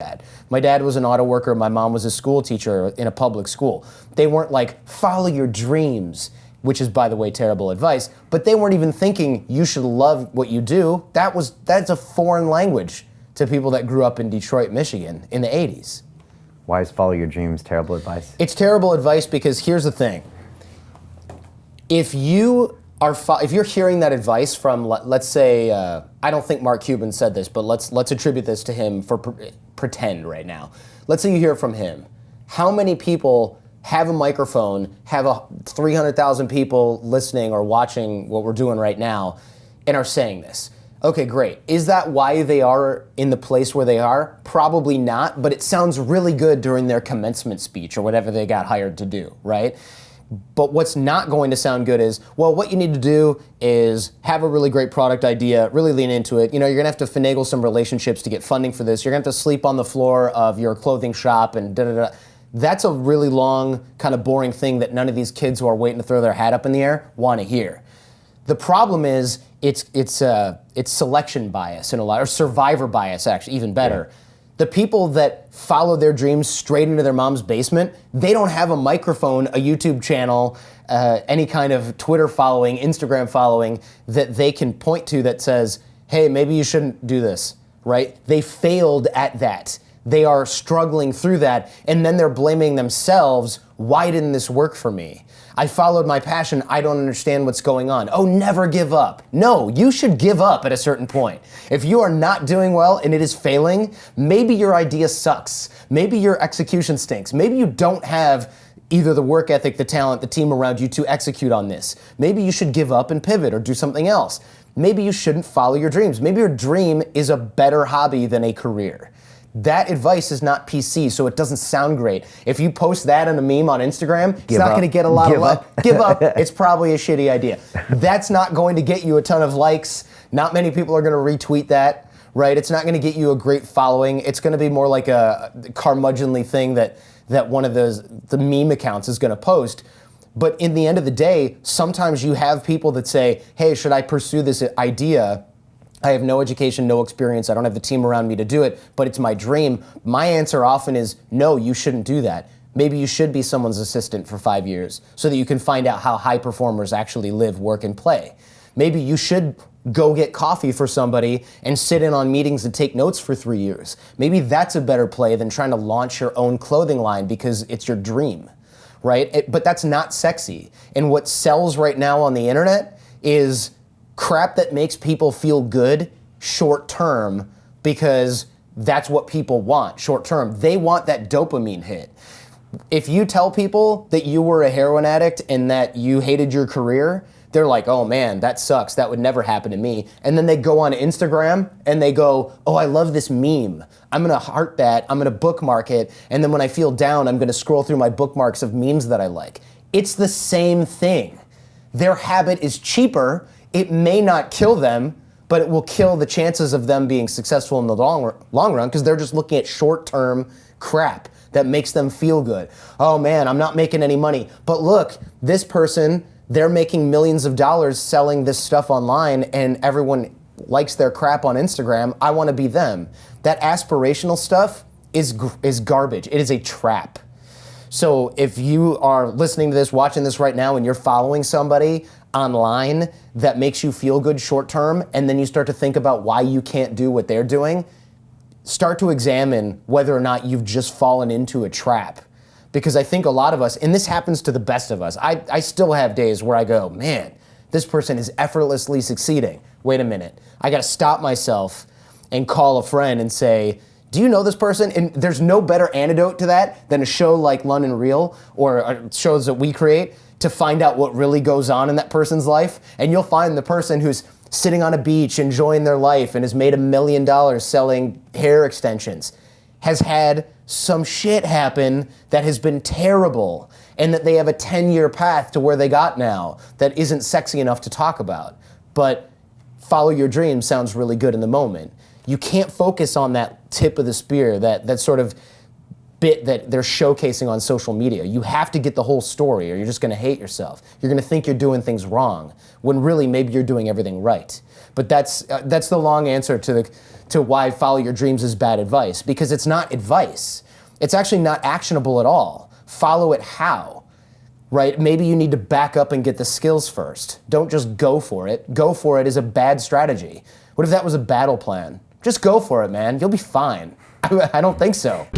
dad. My dad was an auto worker. My mom was a school teacher in a public school. They weren't like, follow your dreams, which is, by the way, terrible advice, but they weren't even thinking you should love what you do. That's a foreign language to people that grew up in Detroit, Michigan in the 80s. Why is follow your dreams terrible advice? It's terrible advice because here's the thing. If you're hearing that advice from, let's say, I don't think Mark Cuban said this, but let's attribute this to him for pretend right now. Let's say you hear from him. How many people have a microphone, have 300,000 people listening or watching what we're doing right now, and are saying this? Okay, great. Is that why they are in the place where they are? Probably not, but it sounds really good during their commencement speech or whatever they got hired to do, right? But what's not going to sound good is, well, what you need to do is have a really great product idea, really lean into it. You know, you're gonna have to finagle some relationships to get funding for this. You're gonna have to sleep on the floor of your clothing shop and da-da-da. That's a really long, kind of boring thing that none of these kids who are waiting to throw their hat up in the air want to hear. The problem is it's selection bias in a lot, or survivor bias, actually, even better. Yeah. The people that follow their dreams straight into their mom's basement, they don't have a microphone, a YouTube channel, any kind of Twitter following, Instagram following that they can point to that says, hey, maybe you shouldn't do this, right? They failed at that. They are struggling through that, and then they're blaming themselves. Why didn't this work for me? I followed my passion. I don't understand what's going on. Oh, never give up. No, you should give up at a certain point. If you are not doing well and it is failing, maybe your idea sucks. Maybe your execution stinks. Maybe you don't have either the work ethic, the talent, the team around you to execute on this. Maybe you should give up and pivot or do something else. Maybe you shouldn't follow your dreams. Maybe your dream is a better hobby than a career. That advice is not PC, so it doesn't sound great. If you post that in a meme on Instagram, it's not going to get a lot of love. Give up. It's probably a shitty idea. That's not going to get you a ton of likes. Not many people are going to retweet that, right? It's not going to get you a great following. It's going to be more like a curmudgeonly thing that one of the meme accounts is going to post. But in the end of the day, sometimes you have people that say, hey, should I pursue this idea? I have no education, no experience. I don't have the team around me to do it, but it's my dream. My answer often is, no, you shouldn't do that. Maybe you should be someone's assistant for 5 years so that you can find out how high performers actually live, work, and play. Maybe you should go get coffee for somebody and sit in on meetings and take notes for 3 years. Maybe that's a better play than trying to launch your own clothing line because it's your dream, right? But that's not sexy. And what sells right now on the internet is crap that makes people feel good short term because that's what people want short term. They want that dopamine hit. If you tell people that you were a heroin addict and that you hated your career, they're like, oh man, that sucks. That would never happen to me. And then they go on Instagram and they go, oh, I love this meme. I'm gonna heart that, I'm gonna bookmark it, and then when I feel down, I'm gonna scroll through my bookmarks of memes that I like. It's the same thing. Their habit is cheaper. It may not kill them, but it will kill the chances of them being successful in the long run because they're just looking at short-term crap that makes them feel good. Oh man, I'm not making any money. But look, this person, they're making millions of dollars selling this stuff online and everyone likes their crap on Instagram. I want to be them. That aspirational stuff is garbage. It is a trap. So if you are listening to this, watching this right now, and you're following somebody online that makes you feel good short term, and then you start to think about why you can't do what they're doing, start to examine whether or not you've just fallen into a trap. Because I think a lot of us, and this happens to the best of us, I still have days where I go, man, this person is effortlessly succeeding. Wait a minute, I gotta stop myself and call a friend and say, do you know this person? And there's no better antidote to that than a show like London Real or shows that we create to find out what really goes on in that person's life. And you'll find the person who's sitting on a beach enjoying their life and has made $1 million selling hair extensions has had some shit happen that has been terrible and that they have a 10-year path to where they got now that isn't sexy enough to talk about. But follow your dreams sounds really good in the moment. You can't focus on that tip of the spear, that sort of bit that they're showcasing on social media. You have to get the whole story or you're just gonna hate yourself. You're gonna think you're doing things wrong when really maybe you're doing everything right. But that's the long answer to why follow your dreams is bad advice, because it's not advice. It's actually not actionable at all. Follow it how, right? Maybe you need to back up and get the skills first. Don't just go for it. Go for it is a bad strategy. What if that was a battle plan? Just go for it, man. You'll be fine. I don't think so.